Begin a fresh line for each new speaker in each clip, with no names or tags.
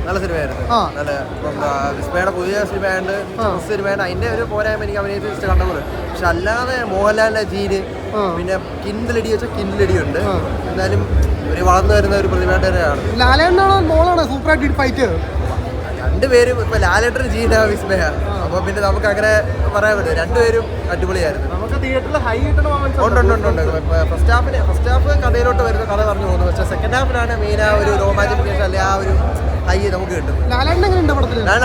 നല്ല സിനിമയായിരുന്നു. നല്ല വിസ്മയുടെ പുതിയ സിനിമയാണ് അതിന്റെ ഒരു പോരായ്മ എനിക്ക് അഭിനയിച്ച് കണ്ടപ്പോൾ. പക്ഷെ അല്ലാതെ മോഹൻലാലിന്റെ ജീന് പിന്നെ കിൻഡിലടി വെച്ചാൽ കിൻഡിലടി ഉണ്ട്. എന്നാലും ഒരു വളർന്നു വരുന്ന ഒരു പ്രതിഭയുടെ തന്നെയാണ്. രണ്ടുപേരും ഇപ്പൊ ലാലേട്ടൻ ജീന വിസ്മയ. അപ്പൊ പിന്നെ നമുക്ക് അങ്ങനെ പറയാൻ പറ്റും. രണ്ടുപേരും അടിപൊളിയായിരുന്നു. ഉണ്ട്. ഫസ്റ്റ് ഹാഫ് കഥയിലോട്ട് വരുന്ന കഥ പറഞ്ഞു പോകുന്നു. പക്ഷെ സെക്കൻഡ് ഹാഫിലാണ് മെയിൻ ആ ഒരു റൊമാൻറ്റിഫിക്കേഷൻ അല്ലെ ആ ഒരു ഹൈ നമുക്ക് കിട്ടും. ലാലേട്ടൻ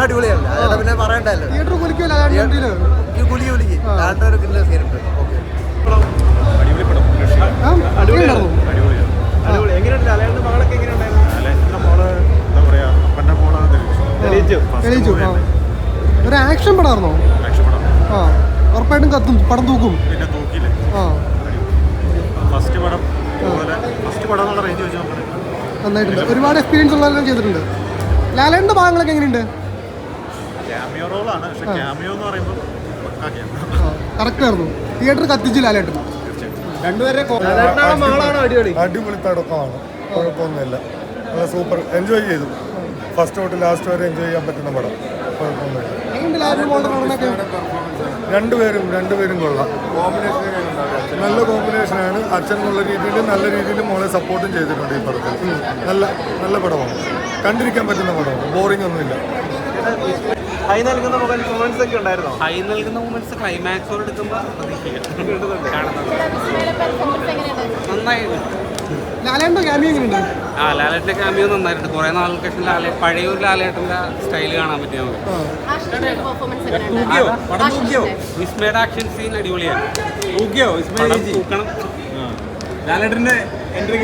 അടിപൊളിയാണ്. ലാലേട്ടൻ പിന്നെ പറയണ്ടല്ലോ, കുലിക്ക് ലാലേട്ടൻ ഒരു കില്ല സീനുണ്ട്. എങ്ങനെയുണ്ട് ലാലേട്ടൻ്റെ മകളൊക്കെ? എങ്ങനെയുണ്ടായിരുന്നു ലാലേട്ടൻ്റെ മോള്? എന്താ പറയാ, അപ്പൻ്റെ മോളാണ്.
ഒരു ആക്ഷൻ പടമായിരുന്നോ? ഉറപ്പായിട്ടും കത്തും, പടം തൂക്കും.
പിന്നെ തൂക്കില്ലേ ഫസ്റ്റ് പടം എന്നുള്ള റേഞ്ച് വെച്ച്
നന്നായിട്ടുണ്ട്. ഒരുപാട് എക്സ്പീരിയൻസ് ഉള്ളതെല്ലാം ചെയ്തിട്ടുണ്ട്. ലാലേട്ടൻ്റെ ഭാഗങ്ങളൊക്കെ എങ്ങനെയുണ്ട്?
ക്യാമിയോ റോളാണ്. പക്ഷെ ക്യാമിയോ എന്ന് പറയുമ്പോൾ
കറക്റ്റ് ആയിരുന്നു. തിയേറ്റർ കത്തിച്ചു ലാലേട്ടൻ.
അടിപൊളി തുടക്കമാണ്, കുഴപ്പമൊന്നുമില്ല. നല്ല സൂപ്പർ, എൻജോയ് ചെയ്തു. ഫസ്റ്റ് തൊട്ട് ലാസ്റ്റ് വരെ എൻജോയ് ചെയ്യാൻ പറ്റുന്ന പടം, കുഴപ്പമൊന്നുമില്ല. രണ്ടുപേരും കൊള്ളാം. നല്ല കോമ്പിനേഷനാണ്. അച്ഛൻ എന്നുള്ള രീതിയിൽ നല്ല രീതിയിൽ മോളെ സപ്പോർട്ടും ചെയ്തിട്ടുണ്ട് ഈ പടത്തിൽ. നല്ല പടമാണ്, കണ്ടിരിക്കാൻ പറ്റുന്ന പടമാണ്, ബോറിംഗ് ഒന്നുമില്ല.
ഹൈ നൽകുന്ന മൊമെന്റ്സ് ഒക്കെ ഉണ്ടായിരുന്നോ?
ഹൈ നൽകുന്ന മൊമെന്റ്സ് ക്ലൈമാക്സോട് എടുക്കുമ്പോൾ നന്നായി.
ലാലേട്ടൻ്റെ ക്യാമിയോ എങ്ങനെയുണ്ട്?
ലാലേട്ടൻ്റെ ക്യാമിയോ നന്നായിട്ടുണ്ട്. കുറേ നാൾക്ക് ശേഷം പഴയ ഒരു ലാലേട്ടൻ്റെ സ്റ്റൈൽ കാണാൻ പറ്റിയ വിസ്മയുടെ ആക്ഷൻ സീൻ അടിപൊളിയാണ്.
ലാലേട്ടന്റെ എൻട്രി